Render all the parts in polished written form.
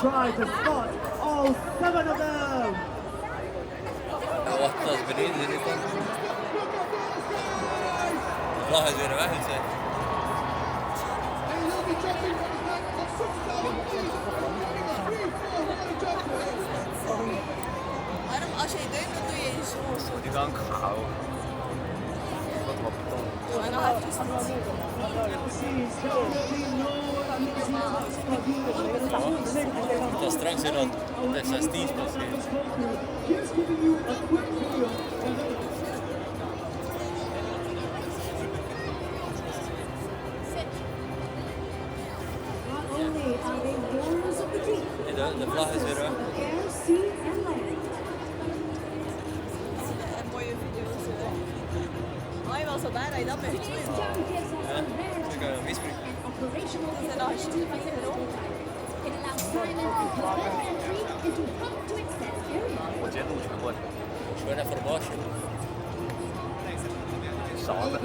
try to spot all 7 of them. Ottas beneden zitten. De vlag is weer weg. Waarom als je duimt, dan doe je zo. Die kan ik houden. Wat wat beton. En dan heb je Dat is straks weer dat de 16 passeren. De vlag is weer weg. En mooie video's. Oh, je was al bijna dat bij het Ja, ik ga misbruiken. En dan is het niet meer rond. Gewoon even verbaasje. Samen.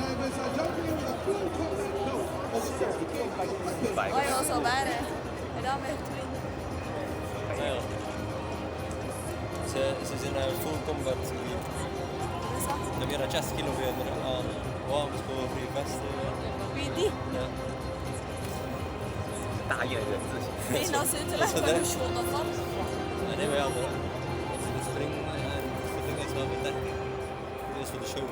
Oh, je was al bijna. En dan bij het Ja. Ze zijn full combat. Dan weer een 6 kilometer aan wapenschool voor je vest. Wie die? Ja. Daar je Nee, dat is uitgelegd waar je schoon dat van. Nee, maar ja, de spring en de ding is wel met 30. Dit is voor de show.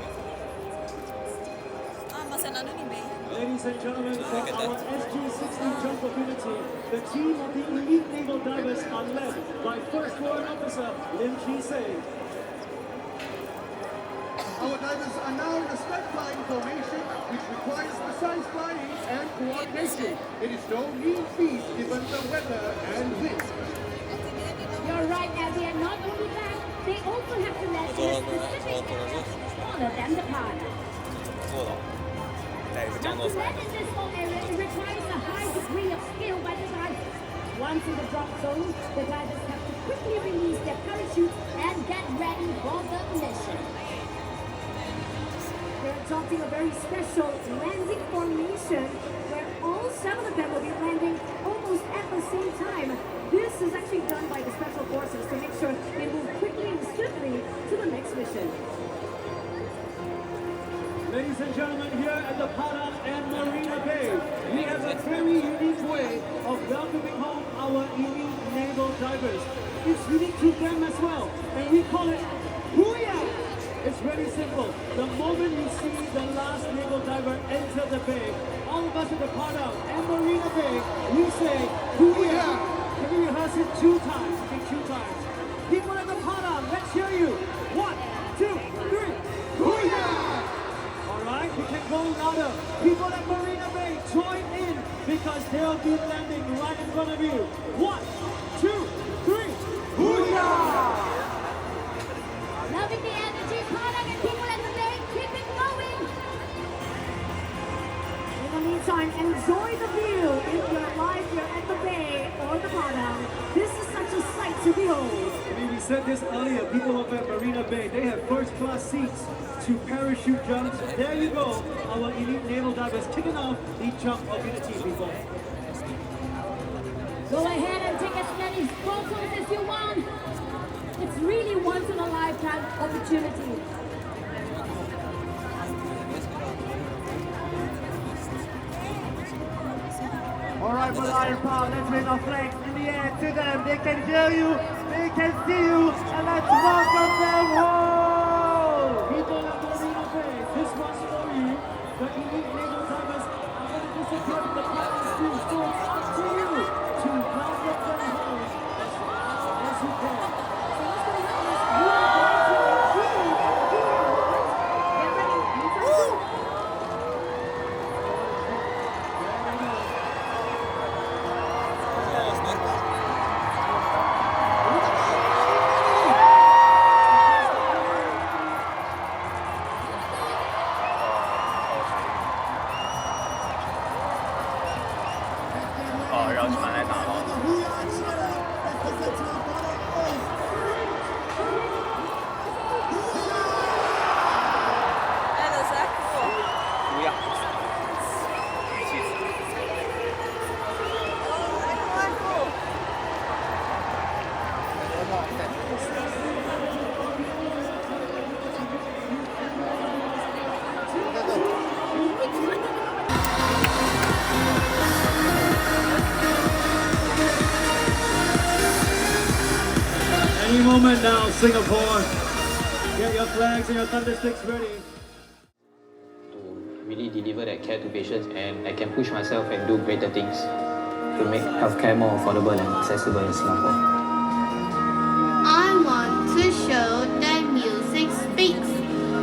Ah, maar zijn daar nu niet mee? Ladies and gentlemen, for our SG60 jump ability, the team of the elite naval divers are led by First Warrant Officer Lim Chi-sei. Our divers are now in a straight flying formation, which requires precise flying and coordination. It is no mean feat given the weather and wind. You're right, Abby, and not only that, they also have to let smaller than the partner. Now, to land in this small area, it requires a high degree of skill by the divers. Once in the drop zone, the divers have to quickly release their parachute and get ready for the mission. We're adopting a very special landing formation where all 7 of them will be landing almost at the same time. This is actually done by the special forces to make sure they move quickly and swiftly to the next mission. Ladies and gentlemen, here at the Padang and Marina Bay, we have a very unique way of welcoming home our elite naval divers. It's unique to them as well, and we call it Booyah! It's very simple. The moment you see the last naval diver enter the bay, all of us at the Padang and Marina Bay, we say Booyah! Can we rehearse it 2 times? I think 2 times. People at the Padang, let's hear you. 1, 2, 3. Booyah! Alright, we can go louder. People at Marina Bay, join in because they'll be landing right in front of you. 1, 2, 3. Booyah! Loving the energy, Padang and people at the bay, keep it going! In the meantime, enjoy the view. If you're alive, you're at the bay or the Padang. This is such a sight to behold. I mean, we said this earlier, people over at Marina Bay, they have first-class seats to parachute jumps. There you go, our elite naval divers kicking off the jump ability, people. Go ahead and take as many photos as you want. It's really once-in-a-lifetime opportunity. Alright, for Lion Power, let's raise our flags in the air to them. They can hear you, they can see you, and let's welcome them home! People at Marina Bay, this one's for you. The elite naval divers are going to support the partner stream, so it's up to you to welcome them home as fast as you can. So what's going to happen is you are going to receive Get ready, anytime. Any moment now, Singapore. Get your flags and your thundersticks ready. To really deliver that care to patients, and I can push myself and do greater things to make healthcare more affordable and accessible in Singapore. I want to show that music speaks,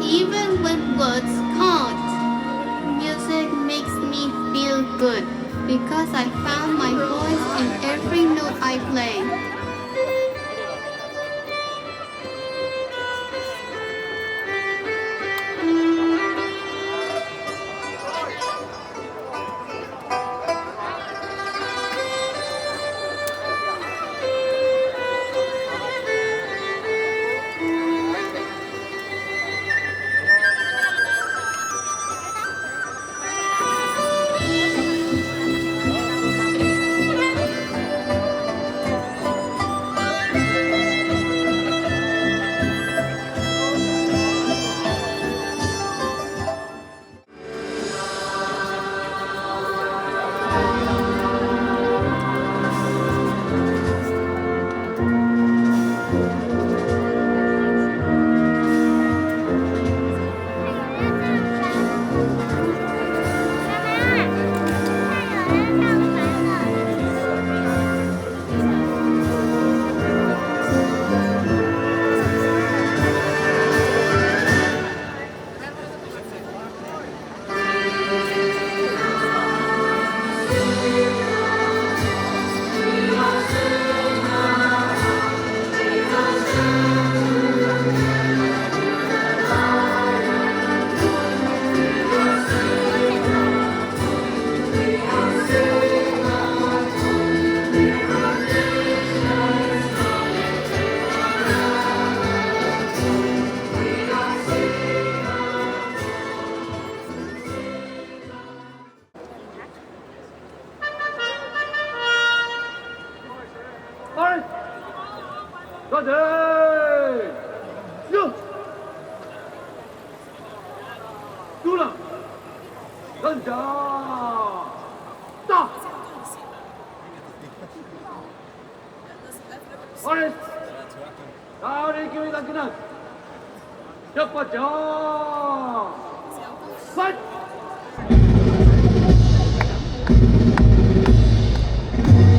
even when words can't. Music makes me feel good because I found my voice in every note I play.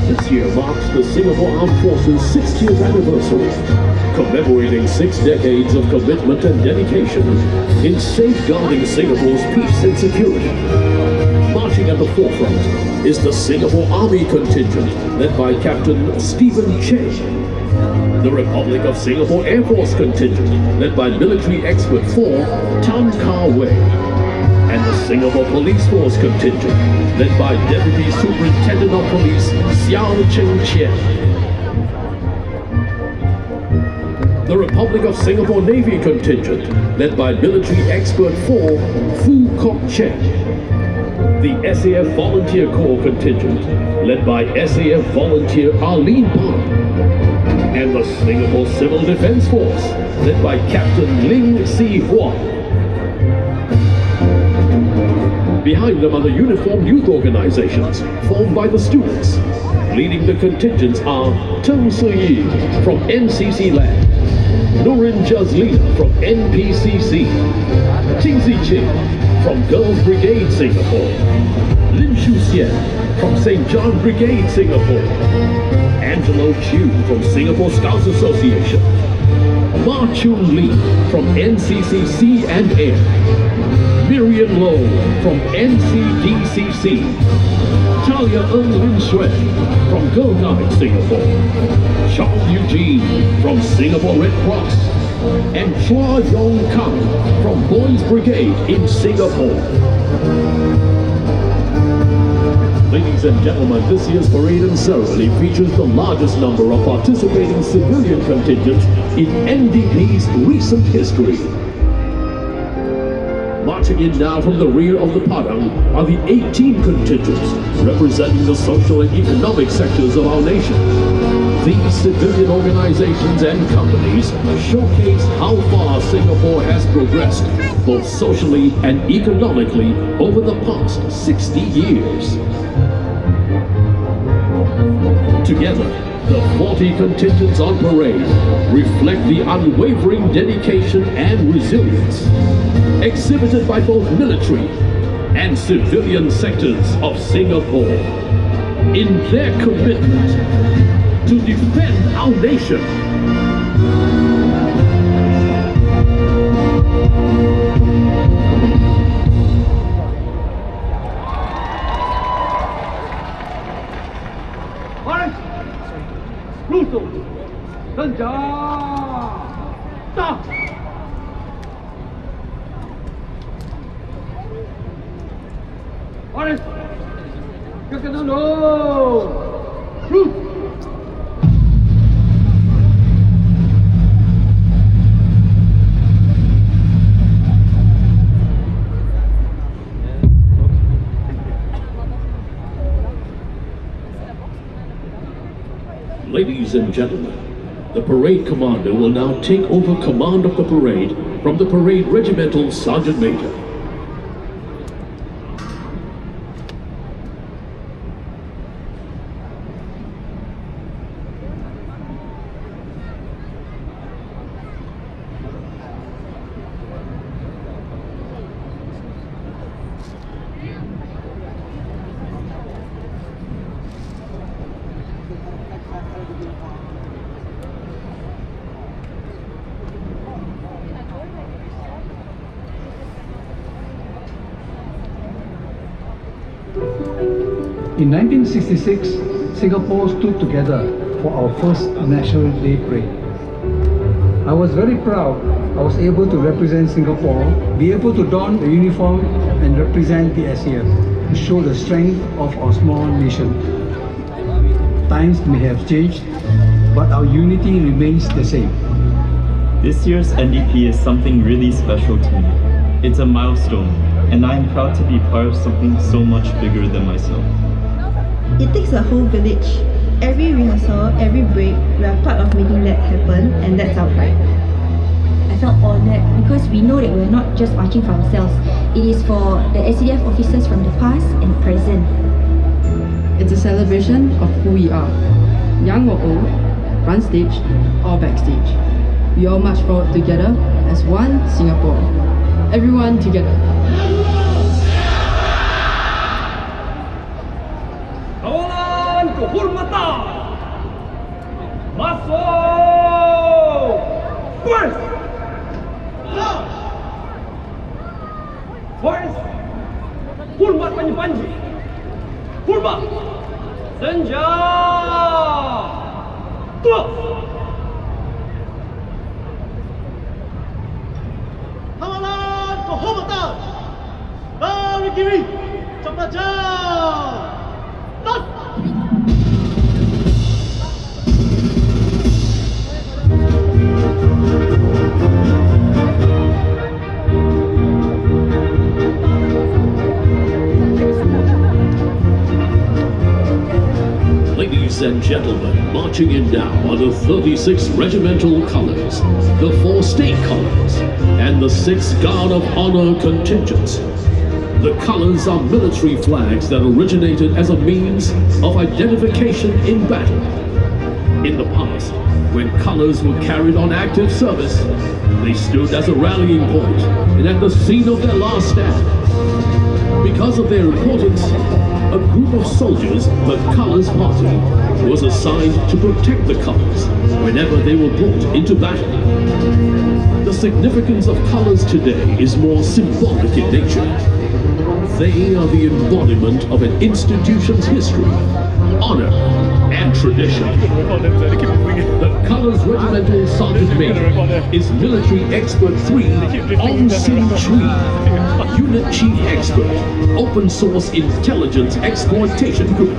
This year marks the Singapore Armed Forces 60th anniversary, commemorating 6 decades of commitment and dedication in safeguarding Singapore's peace and security. Marching at the forefront is the Singapore Army contingent led by Captain Stephen Che. The Republic of Singapore Air Force contingent led by military expert 4 Tan Kah Wei. And the Singapore Police Force contingent led by Deputy Superintendent of Police Xiao Cheng Chien. The Republic of Singapore Navy contingent led by military expert 4 Fu Kok Chen. The SAF Volunteer Corps contingent led by SAF Volunteer Arlene Pan. And the Singapore Civil Defence Force led by Captain Ling Si Hua. Behind them are the uniformed youth organizations formed by the students. Leading the contingents are Teng Si from NCC Land, Nurin Jazlina from NPCC, Ting Zi Ching from Girls Brigade Singapore, Lin Shu Xian from St. John Brigade Singapore, Angelo Chu from Singapore Scouts Association, Ma Chun Lee from NCC Sea and Air, Miriam Low from NCDCC, Talia Ng Lin Shui from Girl Guides Singapore, Charles Eugene from Singapore Red Cross, and Chua Yong Kang from Boys Brigade in Singapore. Ladies and gentlemen, this year's parade and ceremony features the largest number of participating civilian contingents in NDP's recent history. Marching in now from the rear of the Padang are the 18 contingents representing the social and economic sectors of our nation. These civilian organizations and companies showcase how far Singapore has progressed, both socially and economically, over the past 60 years. Together, the 40 contingents on parade reflect the unwavering dedication and resilience exhibited by both military and civilian sectors of Singapore in their commitment to defend our nation. Ladies and gentlemen, the parade commander will now take over command of the parade from the parade regimental sergeant major. In 1966, Singapore stood together for our first National Day Parade. I was very proud I was able to represent Singapore, be able to don the uniform and represent the SAF to show the strength of our small nation. Times may have changed, but our unity remains the same. This year's NDP is something really special to me. It's a milestone, and I am proud to be part of something so much bigger than myself. It takes a whole village. Every rehearsal, every break, we are part of making that happen, and that's our pride. I felt honored because we know that we're not just marching for ourselves. It is for the SCDF officers from the past and present. It's a celebration of who we are. Young or old, front stage or backstage. We all march forward together as one Singapore. Everyone together. Kawalan kehormatan, masuk! First! First! Hormat panji-panji! Hormat! Senja! Tuh! Kawalan kehormatan, berdiri, cepat jauh! Ladies and gentlemen, marching in now are the 36 regimental colors, the 4 state colors, and the 6 Guard of Honor contingents. The colors are military flags that originated as a means of identification in battle. In the past, when colors were carried on active service, they stood as a rallying point and at the scene of their last stand. Because of their importance, a group of soldiers, the Colors Party, was assigned to protect the colors whenever they were brought into battle. The significance of colors today is more symbolic in nature. They are the embodiment of an institution's history, honor, and tradition. The Colors Regimental Sergeant Major is Military Expert 3 Ong Sin Chui, Unit Chief Expert, Open Source Intelligence Exploitation Group.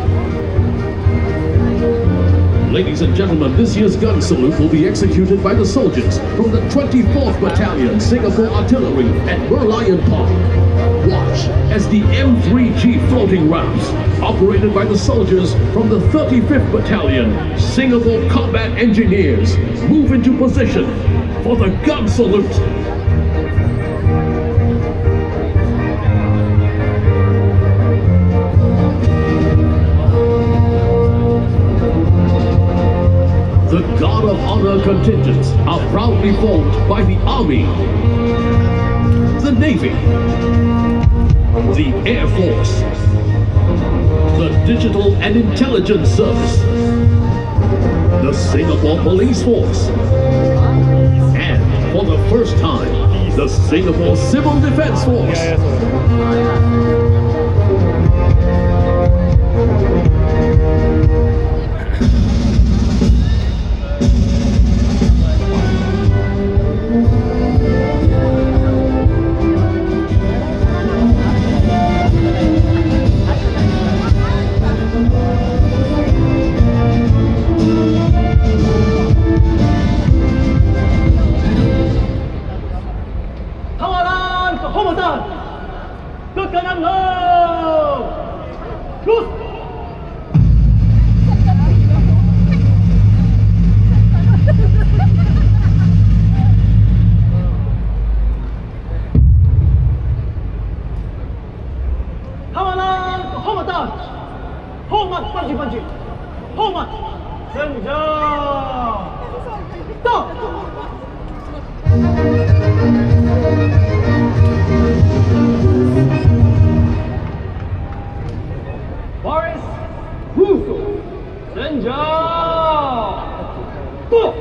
Ladies and gentlemen, this year's gun salute will be executed by the soldiers from the 24th Battalion Singapore Artillery at Merlion Park. watch as the M3G floating ramps, operated by the soldiers from the 35th Battalion, Singapore Combat Engineers, move into position for the gun salute. The Guard of Honor contingents are proudly formed by the Army, the Navy, the Air Force, the Digital and Intelligence Service, the Singapore Police Force, and for the first time, the Singapore Civil Defence Force. Kawalan kehormatan ke kanan lo. Terus. Kawalan kehormatan. Hormat panji-panji. Hormat. Senja. Stop. Boris Russo, Senja, go!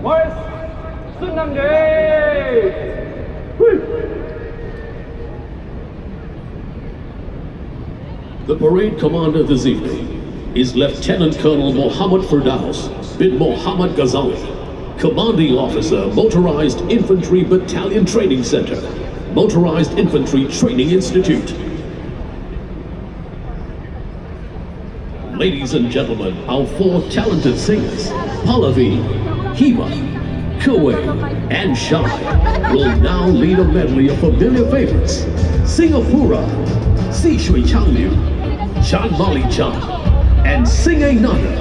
Boris Sunamde, The parade commander this evening is Lieutenant Colonel Mohammed Firdaus bin Mohammed Ghazali, Commanding Officer, Motorized Infantry Battalion Training Center, Motorized Infantry Training Institute. Ladies and gentlemen, our four talented singers, Pallavi, Hiba, Kuwei, and Shai, will now lead a medley of familiar favorites: Singapura, Si Shui Chang Liu, Chan Mali Chan, and Sing Another.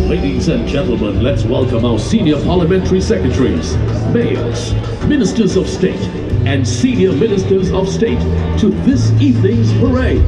Ladies and gentlemen, let's welcome our senior parliamentary secretaries, mayors, ministers of state, and senior ministers of state to this evening's parade.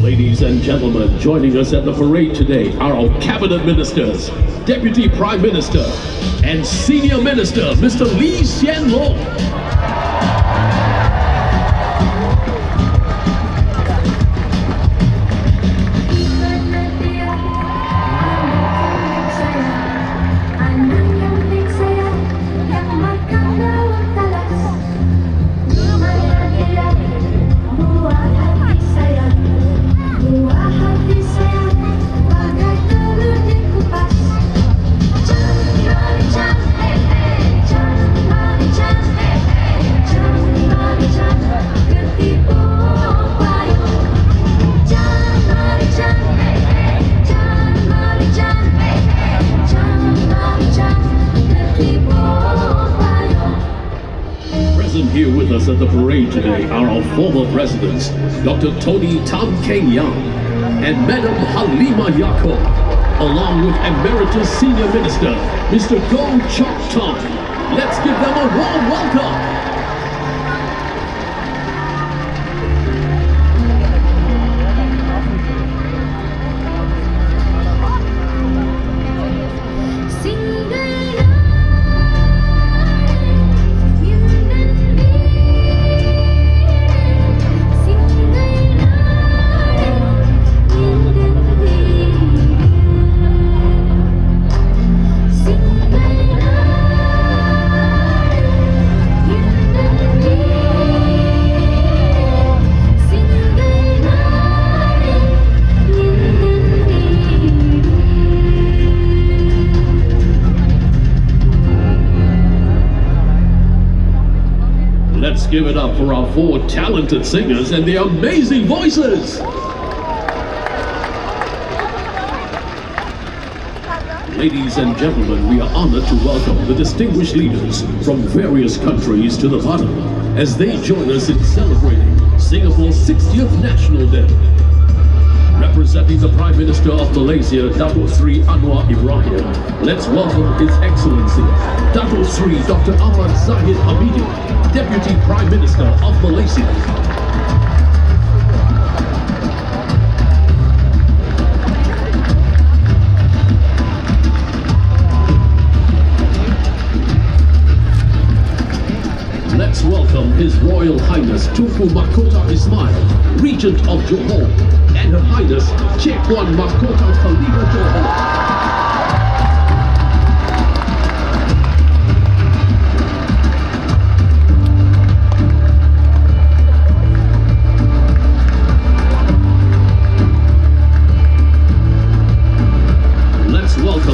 Ladies and gentlemen, joining us at the parade today are our cabinet ministers, Deputy Prime Minister, and Senior Minister, Mr. Lee Hsien Loong. us at the parade today are our former presidents, Dr. Tony Tam Keng Yang and Madam Halima Yacob, along with Emeritus Senior Minister, Mr. Goh Chok Tong. Let's give them a warm welcome. Let's give it up for our 4 talented singers and their amazing voices. Ladies and gentlemen, we are honored to welcome the distinguished leaders from various countries to the Padang as they join us in celebrating Singapore's 60th National Day. Representing the Prime Minister of Malaysia, Datuk Sri Anwar Ibrahim, let's welcome His Excellency, Datuk Sri Dr. Ahmad Zahid Hamidi, Deputy Prime Minister of Malaysia. Let's welcome His Royal Highness Tunku Mahkota Ismail, Regent of Johor, and Her Highness Cik Puan Mahkota Khalifa Johor.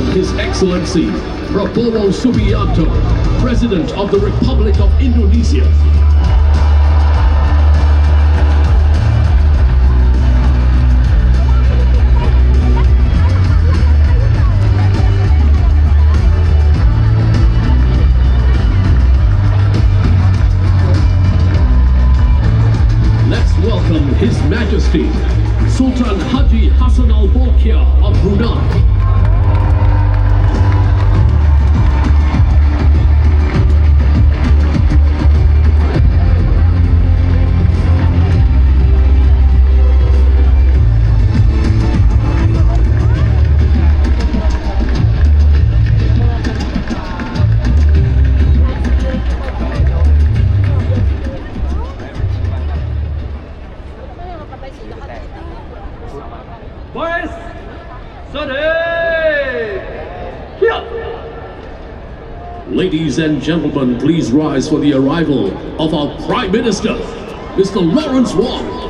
His Excellency Prabowo Subianto, President of the Republic of Indonesia. Let's welcome His Majesty Sultan Haji Hassan Al Bolkiah of Brunei. Ladies and gentlemen, please rise for the arrival of our Prime Minister, Mr. Lawrence Wong.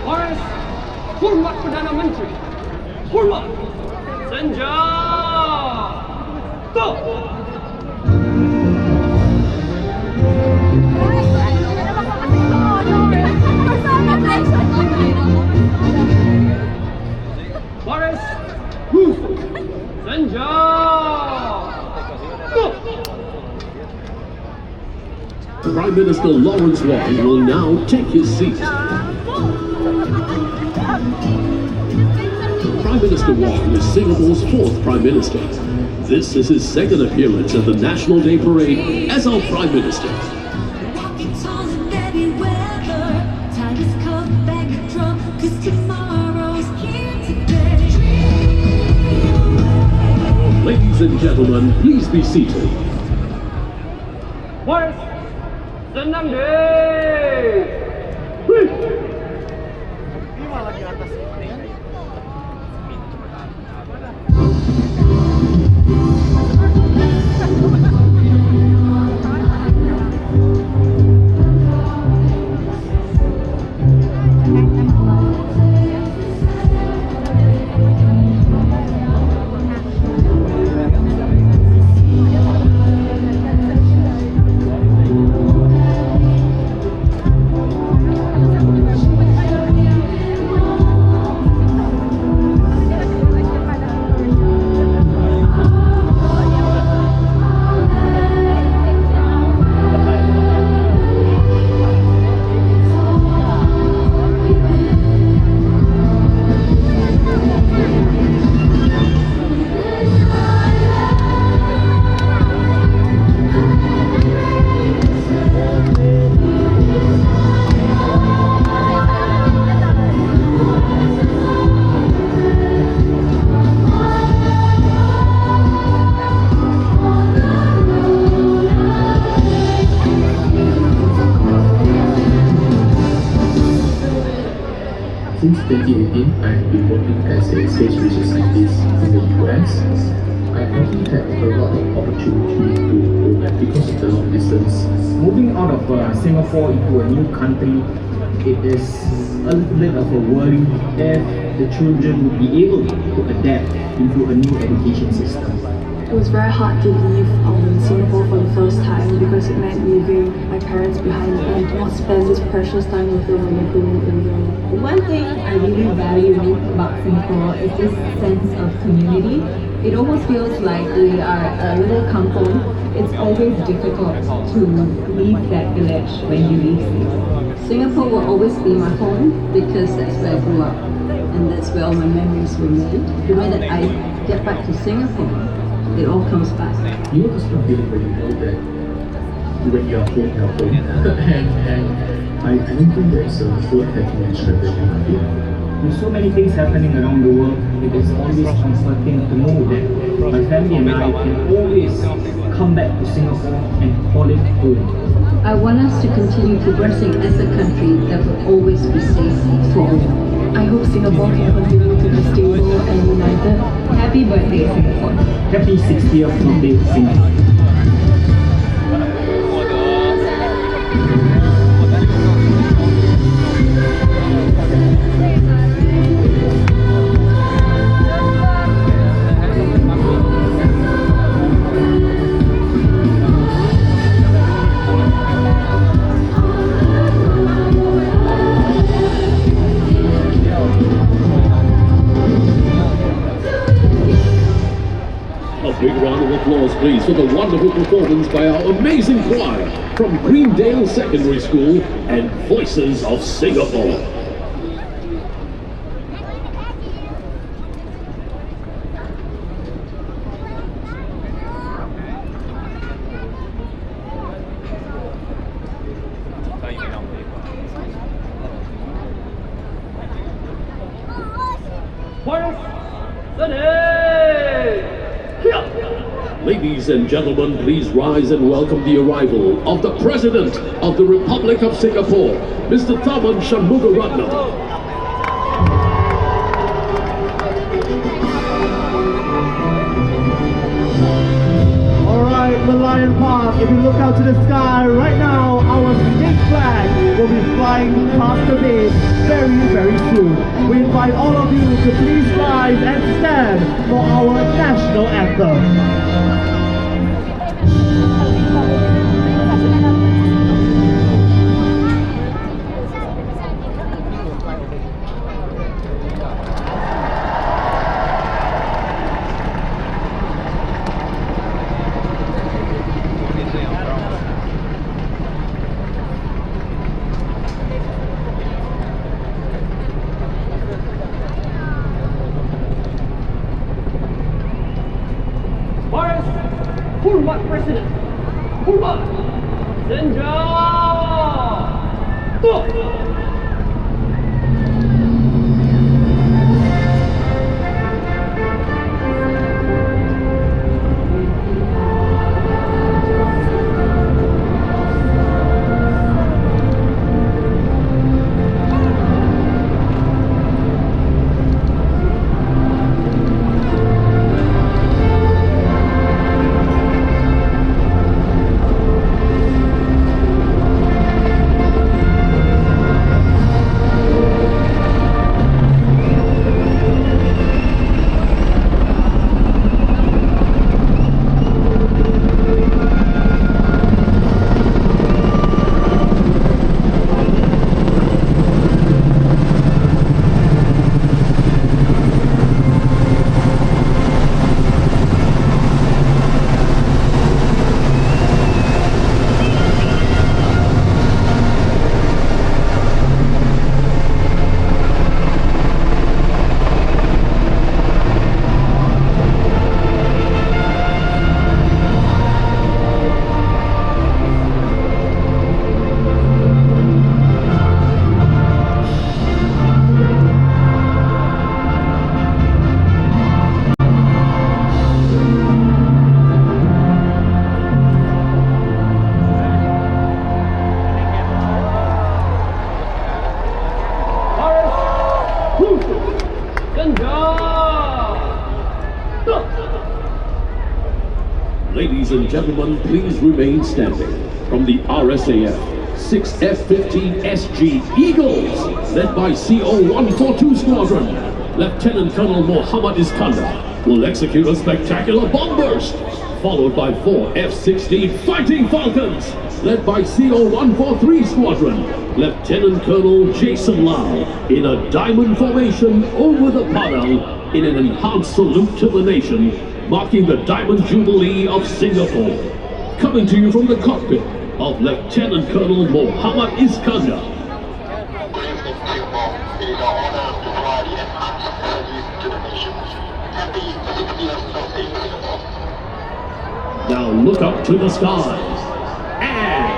Horace, hormat Perdana Menteri. Hormat. Senja. Stop. Horace, Senja. Stop. Prime Minister Lawrence Wong will now take his seat. Prime Minister Wong is Singapore's 4th Prime Minister. This is his 2nd appearance at the National Day Parade as our Prime Minister. Ladies and gentlemen, please be seated. Boris, senang deh. Lagi atas. Since 2018, I have been working as a space research scientist in the US. I only had a lot of opportunity to go back because of the long distance. Moving out of Singapore into a new country, it is a little bit of a worry if the children would be able to adapt into a new education system. It was very hard to leave Singapore for the first time because it meant leaving my parents behind and not spend this precious time with them when they're growing older. One thing I really value about Singapore is this sense of community. It almost feels like we are a little kampong. It's always difficult to leave that village when you leave Singapore. Singapore will always be my home because that's where I grew up and that's where all my memories were made. The way that I get back to Singapore, it all comes back. You know the sort of feeling when you know that when you're home, you're home. and I don't think there's a word that can describe that kind of feeling. With so many things happening around the world, it is always comforting to know that my family and I can always come back to Singapore and call it home. I want us to continue progressing as a country that will always be safe for all. I hope Singapore can continue to be stable and united. Happy birthday, Singapore. Happy 60th birthday, Singapore. Big round of applause, please, for the wonderful performance by our amazing choir from Greendale Secondary School and Voices of Singapore. Ladies and gentlemen, please rise and welcome the arrival of the President of the Republic of Singapore, Mr. Tharman Shanmugaratnam. Alright, Malayan Park, if you look out to the sky right now, our state flag will be flying past the base very soon. We invite all of you to please rise and stand for our national anthem. Hormat President. Hormat. Senja. Tuh. Ladies and gentlemen, please remain standing. From the RSAF 6 F-15 SG Eagles, led by CO-142 Squadron, Lieutenant Colonel Mohammed Iskandar will execute a spectacular bomb burst, followed by 4 F-16 Fighting Falcons, led by CO-143 Squadron, Lieutenant Colonel Jason Lau, in a diamond formation over the Padang in an enhanced salute to the nation, marking the Diamond Jubilee of Singapore. Coming to you from the cockpit of Lieutenant Colonel Mohammed Iskandar. Now look up to the skies and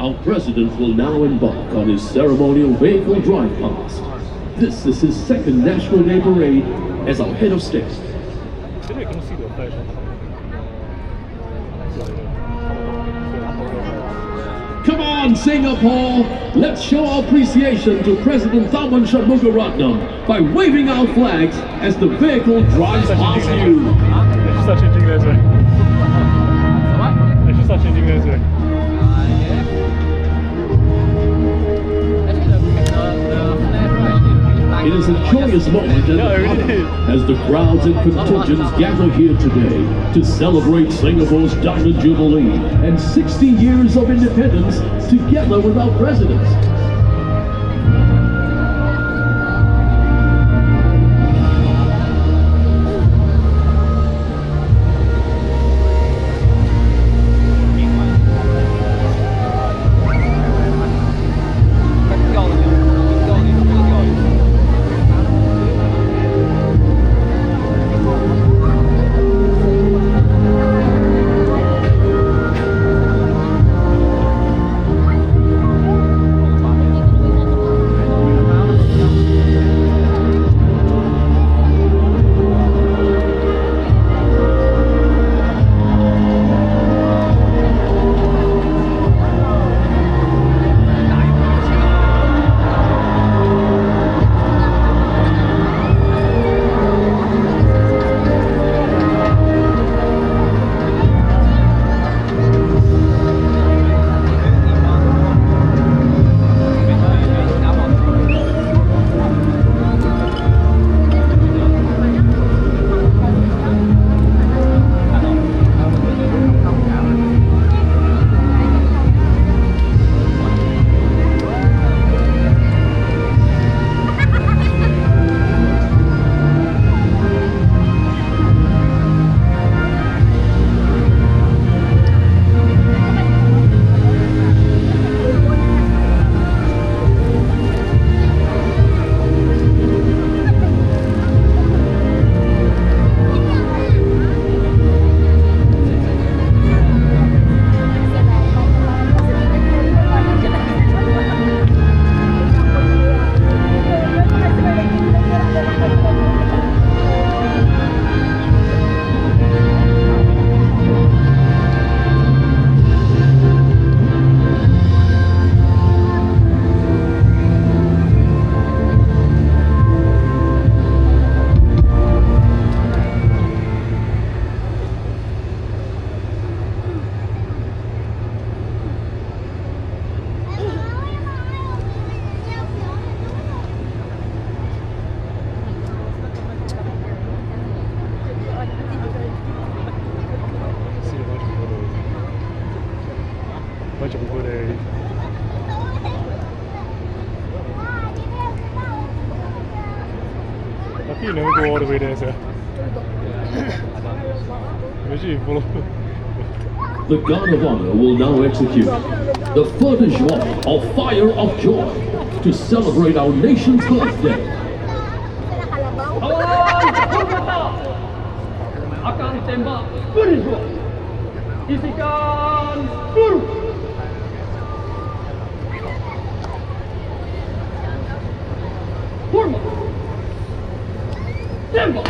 Our president will now embark on his ceremonial vehicle drive past. This is his second National Day parade as our head of state. Come on, Singapore! Let's show our appreciation to President Tharman Shanmugaratnam by waving our flags as the vehicle drives past you. It is a joyous moment at the Park as the crowds and contingents gather here today to celebrate Singapore's Diamond Jubilee and 60 years of independence together with our presidents. You never go all the way there, sir. Imagine you follow. The Guard of Honor will now execute the feu de joie or fire of joy to celebrate our nation's birthday. Akan tembak berdua. Isikan peluru. Hormat. Tembak.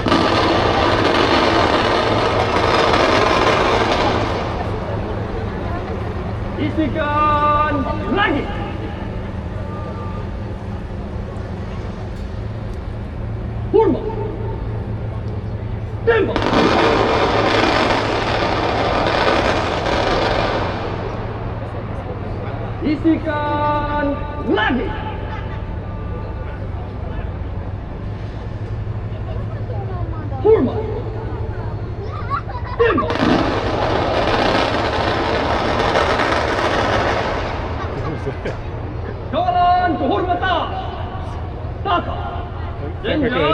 Isikan lagi. Hormat. Tembak. Isikan lagi. Hormat. Tembak. Kawalan kehormatan. Tata. Jenja.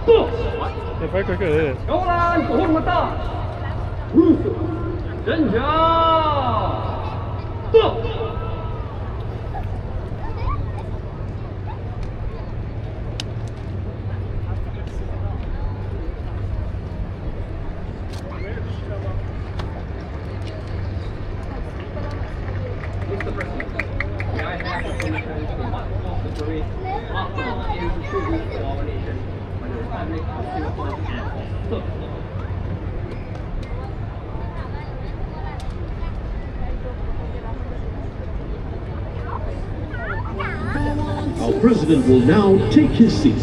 Tuh. Kawalan kehormatan. Rusuh. Jenja. Tuh. President will now take his seat.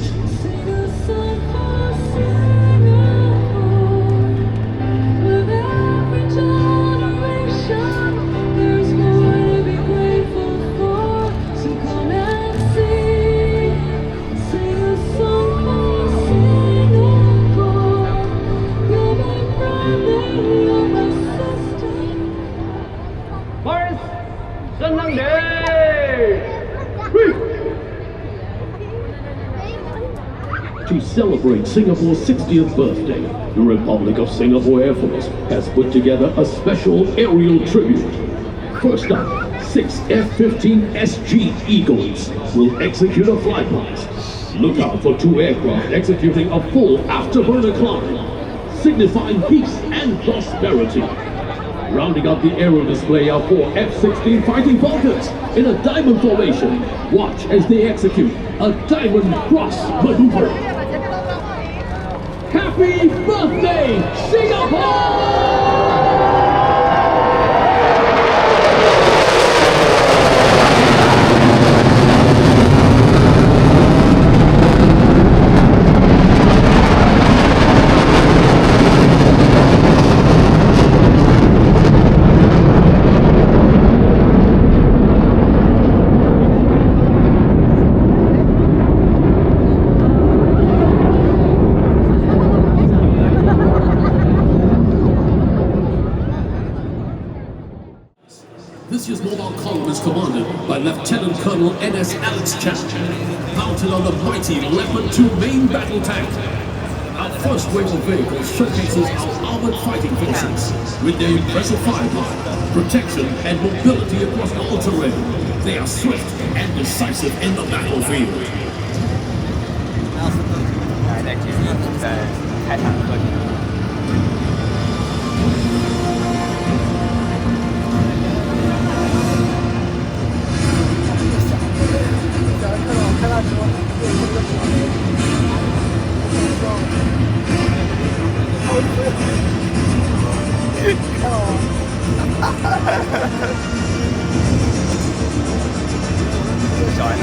To celebrate Singapore's 60th birthday, the Republic of Singapore Air Force has put together a special aerial tribute. First up, 6 F-15 SG Eagles will execute a flypast. Look out for 2 aircraft executing a full afterburner climb, signifying peace and prosperity. Rounding up the aerial display are 4 F-16 Fighting Falcons in a diamond formation. Watch as they execute a diamond cross maneuver. Happy birthday, Singapore! This year's mobile column is commanded by Lieutenant Colonel N.S. Alex Chan, mounted on the mighty Leopard 2 main battle tank. Our first wave of vehicles showcases our armored fighting forces with their impressive firepower, protection, and mobility across all terrain. They are swift and decisive in the battlefield. 小孩子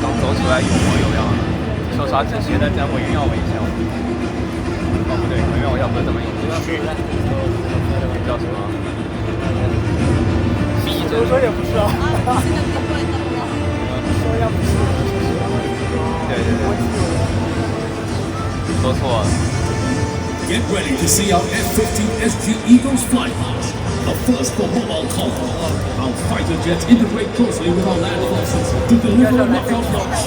刚走出来有模有样，说啥这些的在我炫耀我一下。哦不对，没有，要不怎么用？叫什么？说也不是啊。说要不是。对对对。说错了。 Get ready to see our F-15 SG Eagles fly past. The first for mobile call. Our fighter jets integrate closely with our land forces to deliver a knockout punch.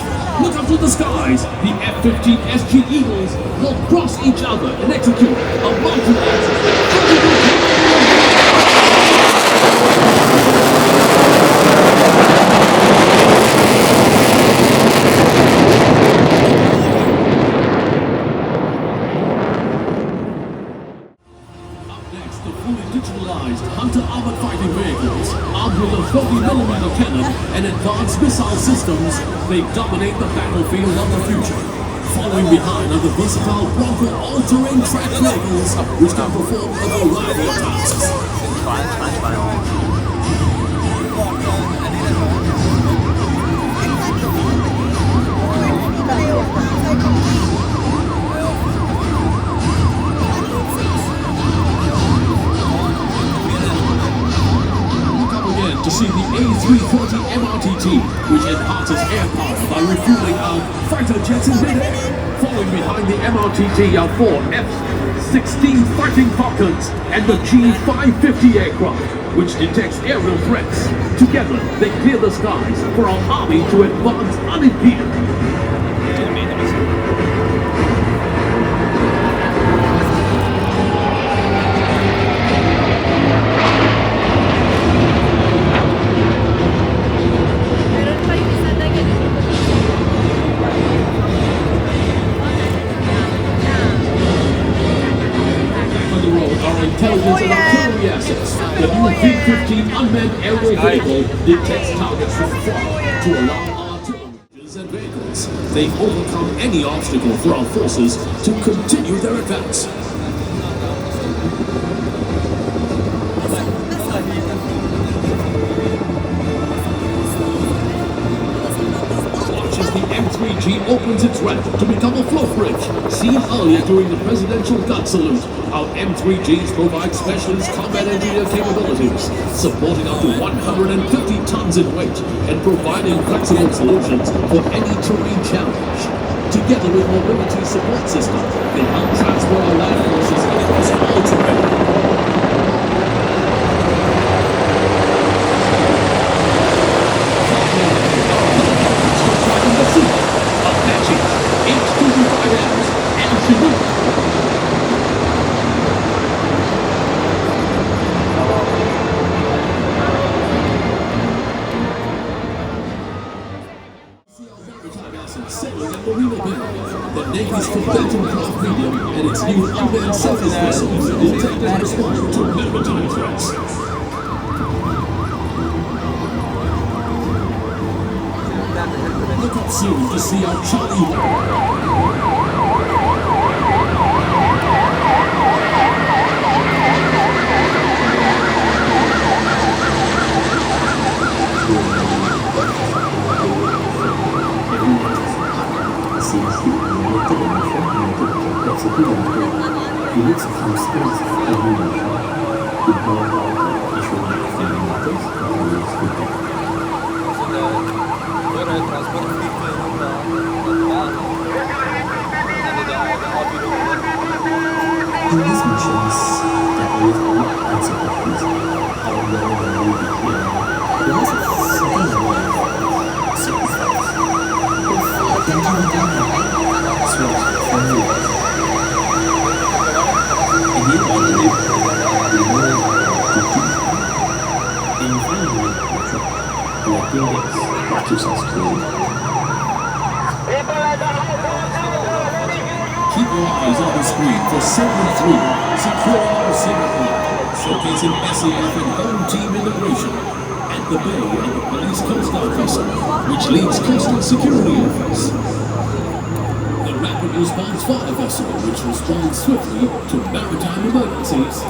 Look up to the skies. The F-15 SG Eagles will cross each other and execute a multi-axis. Hunter armored fighting vehicles, armed with a 40mm cannon and advanced missile systems, they dominate the battlefield of the future. Following behind are the versatile Bronco all-terrain track vehicles, which can perform a variety of tasks. To see the A330 MRTT, which enhances air power by refueling our fighter jets in midair. Following behind the MRTT are 4 F-16 Fighting Falcons and the G550 aircraft, which detects aerial threats. Together, they clear the skies for our army to advance unimpeded. Intelligence and artillery assets. The new V-15 unmanned aerial vehicle detects targets from far to allow artillery and vehicles. They overcome any obstacle for our forces to continue their advance. NDP opens its ramp to become a float bridge. Seen earlier during the presidential gun salute, our M3Gs provide specialist combat engineer capabilities, supporting up to 150 tons in weight and providing flexible solutions for any terrain challenge. Together with mobility support system, they help transport our land forces across all terrain. The Navy's combatant craft medium and its new unmanned surface vessel will take their response to maritime threats. Look up soon to see our Charlie. Units of constraints every nation to know how they should make family matters and use impact. In these missions that always hold uncertainties, how long will we be here? There is a certain level of sacrifice. If attention can happen, as well as family. In the end of the day, we know to teach and finally and I think that's what keeps us going. Keep your eyes on the screen for Segment 3, Secure Singapore, showcasing SAF and home team integration at the bay of the police Coast Guard vessel, which leads coastal security efforts. The Rapid Response Fire Vessel, which responds swiftly to maritime emergencies.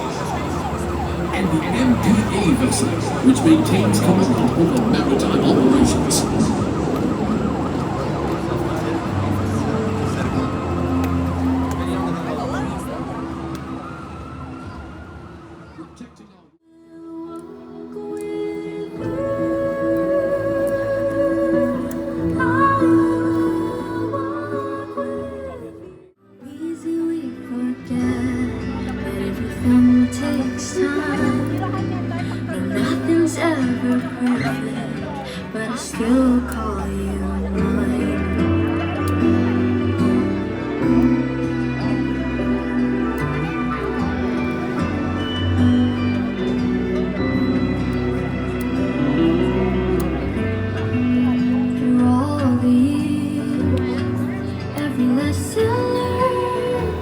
And the MPA vessel, which maintains command over maritime operations. Takes time, and nothing's ever perfect, but I still call you mine. Through all the years, every lesson learned,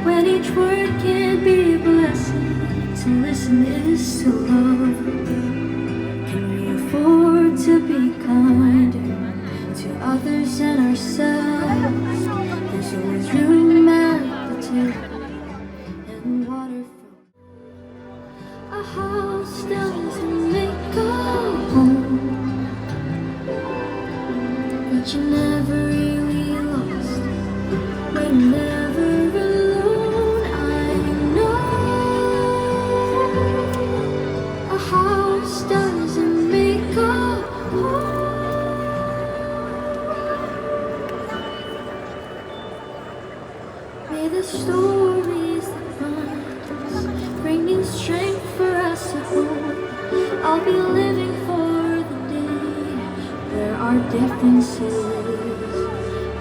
when each word can't be a blessing. To listen is to love. Can we afford to be kinder to others and ourselves? There's always room at the table and water from a house doesn't make a home, but you never really lost when you're never alone. I know. A house doesn't make a home. May the stories that bind us bring new strength for us at home. I'll be living for the day where our differences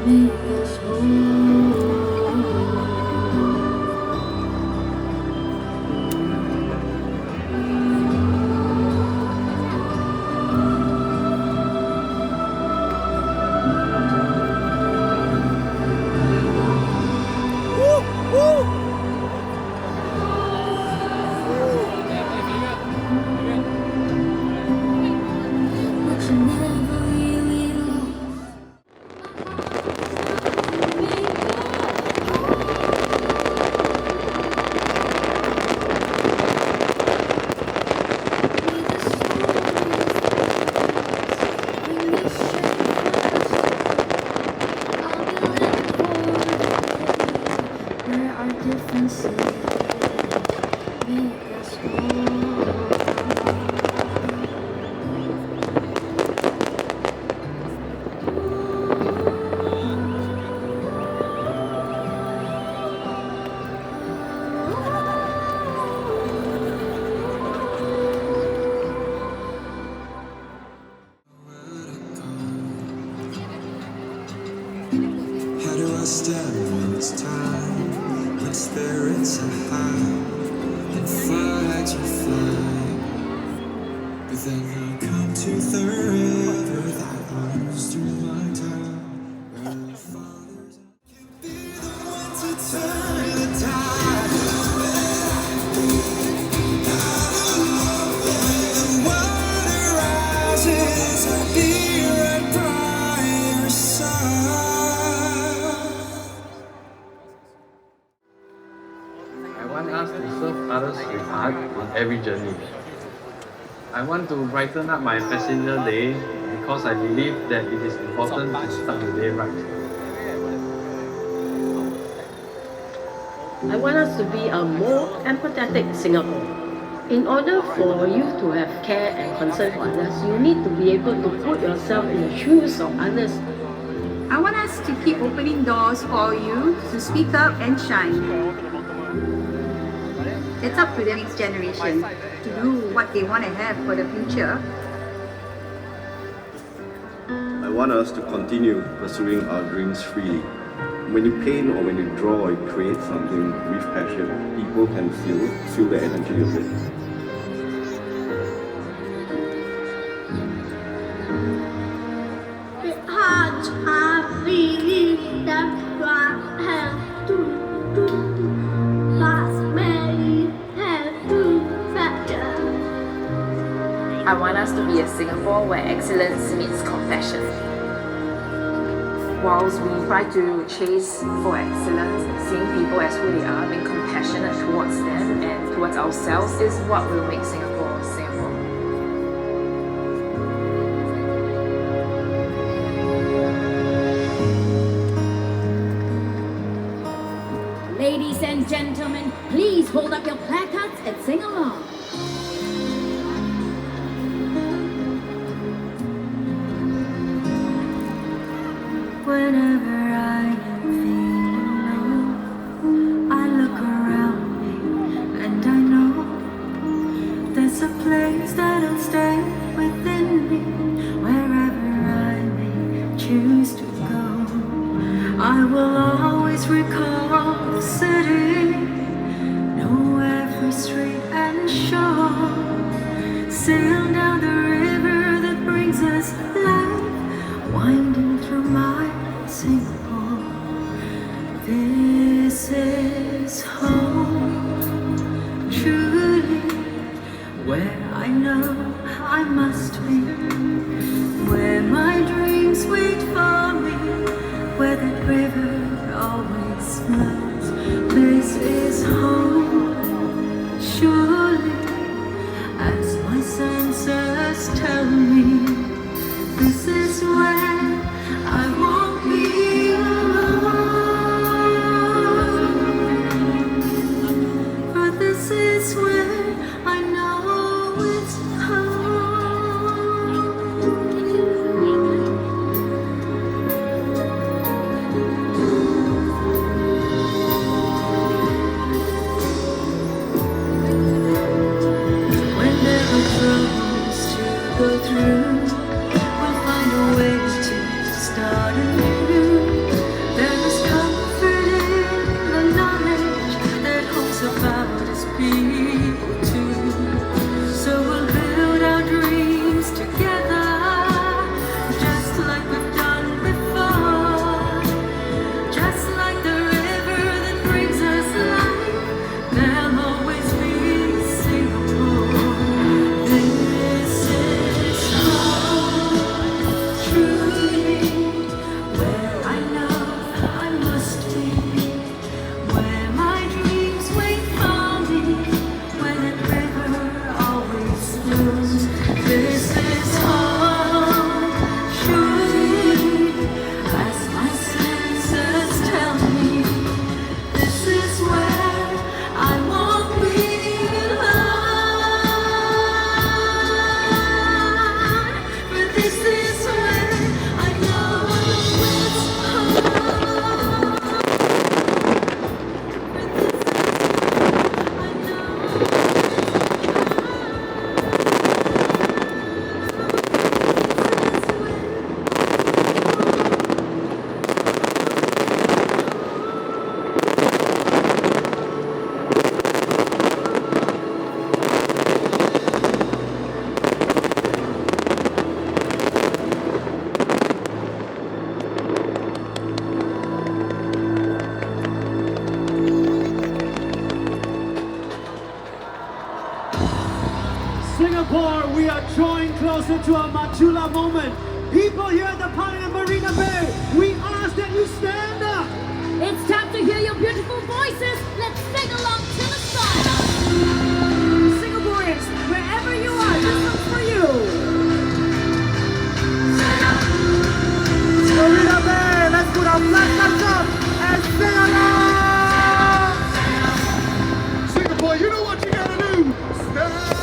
make us whole. But you never really lost. then I come to the river that runs through my town. Where the fathers can be the one to turn the tide. When the water rises, I'll be right by your side. I want us to serve others with heart in every journey. I want to brighten up my passenger day because I believe that it is important to start the day right. I want us to be a more empathetic Singapore. In order for you to have care and concern for others, you need to be able to put yourself in the shoes of others. I want us to keep opening doors for you to speak up and shine. It's up to the next generation to do what they want to have for the future. I want us to continue pursuing our dreams freely. When you paint or when you draw or you create something with passion, people can feel the energy of it. The hearts are beating, that's what I have to do. But many have to factor. I want us to be a Singapore where excellence meets compassion. Whilst we try to chase for excellence, seeing people as who they are, being compassionate towards them and towards ourselves is what will make Singapore Singapore. Ladies and gentlemen, please hold up your placards and sing along. Whenever I am feeling low, I look around me and I know there's a place that'll stay within me. Wherever I may choose to go, I will always recall the city, know every street and shore, sail down the river that brings us life, winding through my Singapore. This is home, truly, where I know I must be, where my dreams wait for me, where the river always flows. This is home, surely, as my senses tell me. This is where I won't be alone. For this is where I know it's home. Singapore, we are drawing closer to a Machula moment. People here at the Parliament Marina Bay, we ask that you stand up. It's time to hear your beautiful voices. Let's sing along to the song. Singaporeans, wherever you are, this one's for you. Marina Bay, let's put our flag lights up and sing along. Singapore, you know what you gotta do. Stand up.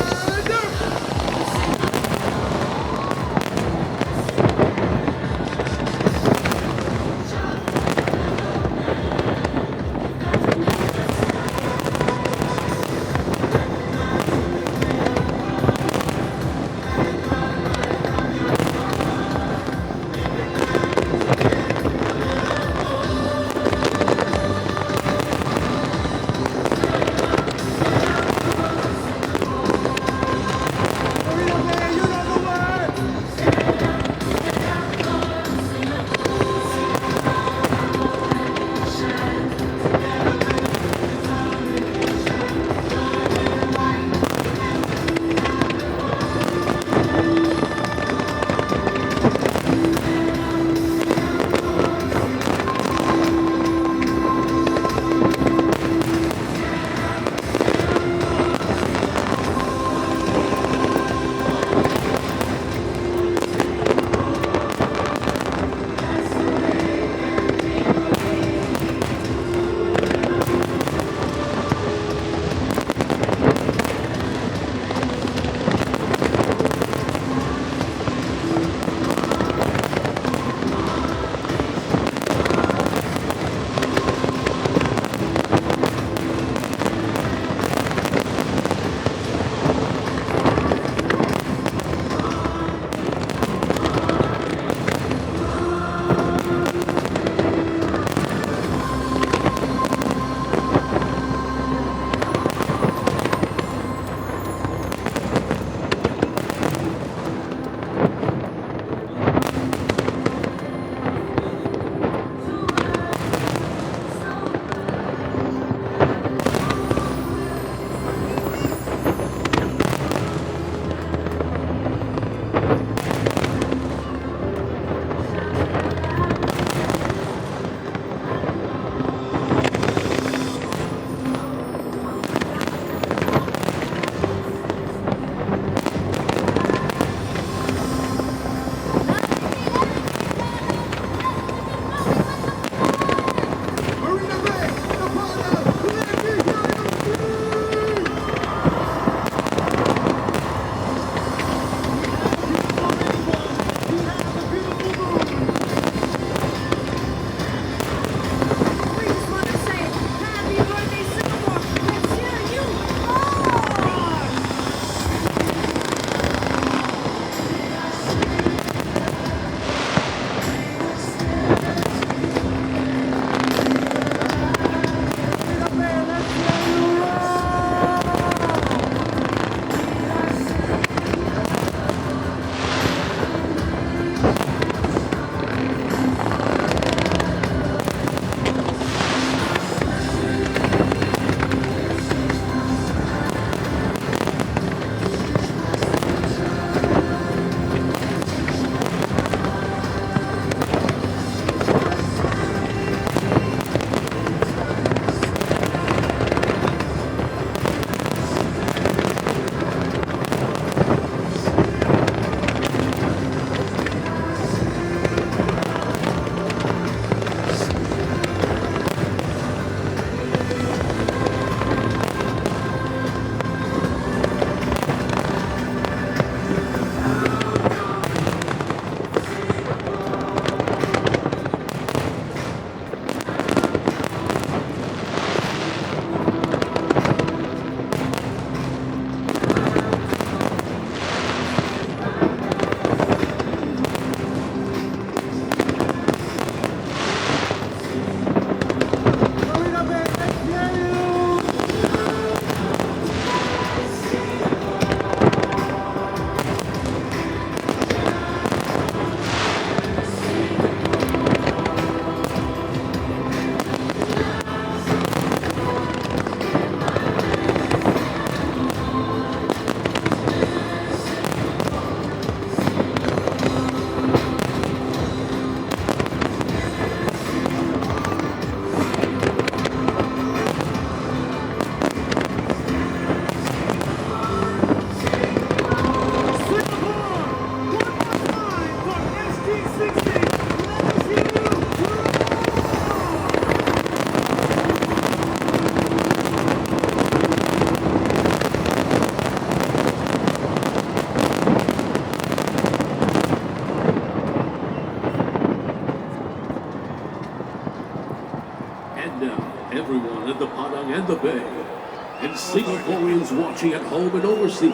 Singaporeans watching at home and overseas,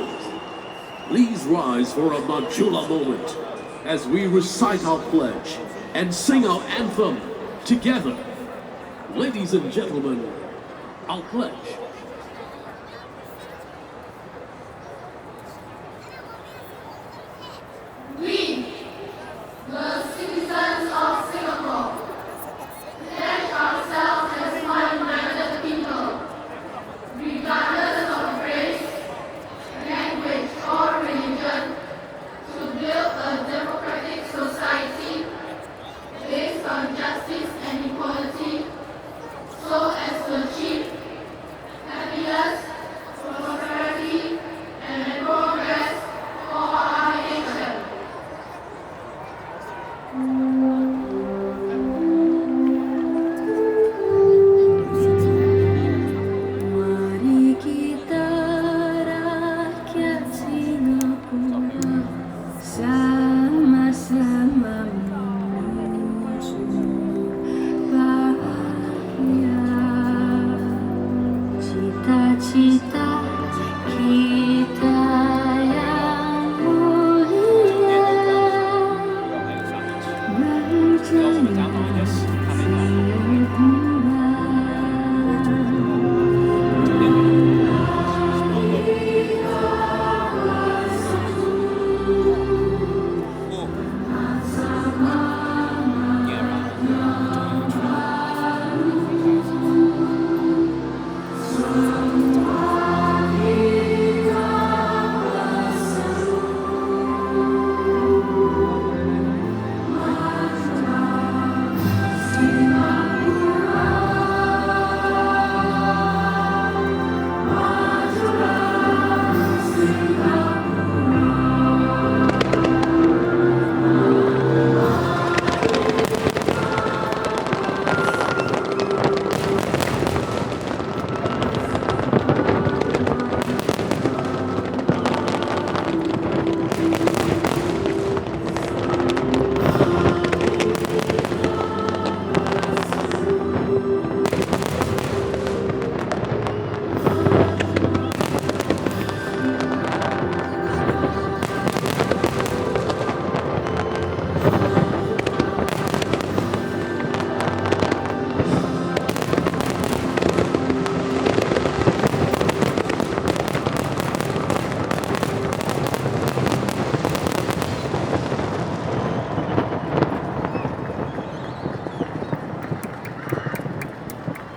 please rise for a Majula moment as we recite our pledge and sing our anthem together. Ladies and gentlemen, our pledge. We, the citizens of Singapore, pledge ourselves as one united people, regardless of race, language, or religion, to build a democratic society based on justice and equality, so as to achieve happiness, prosperity, and progress for our nation. Mari kita rakyat Singapura sama-sama menuju bahagia. Cita-cita kita yang mulia berjalan sempurna.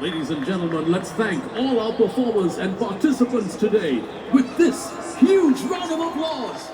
Ladies and gentlemen, let's thank all our performers and participants today with this huge round of applause.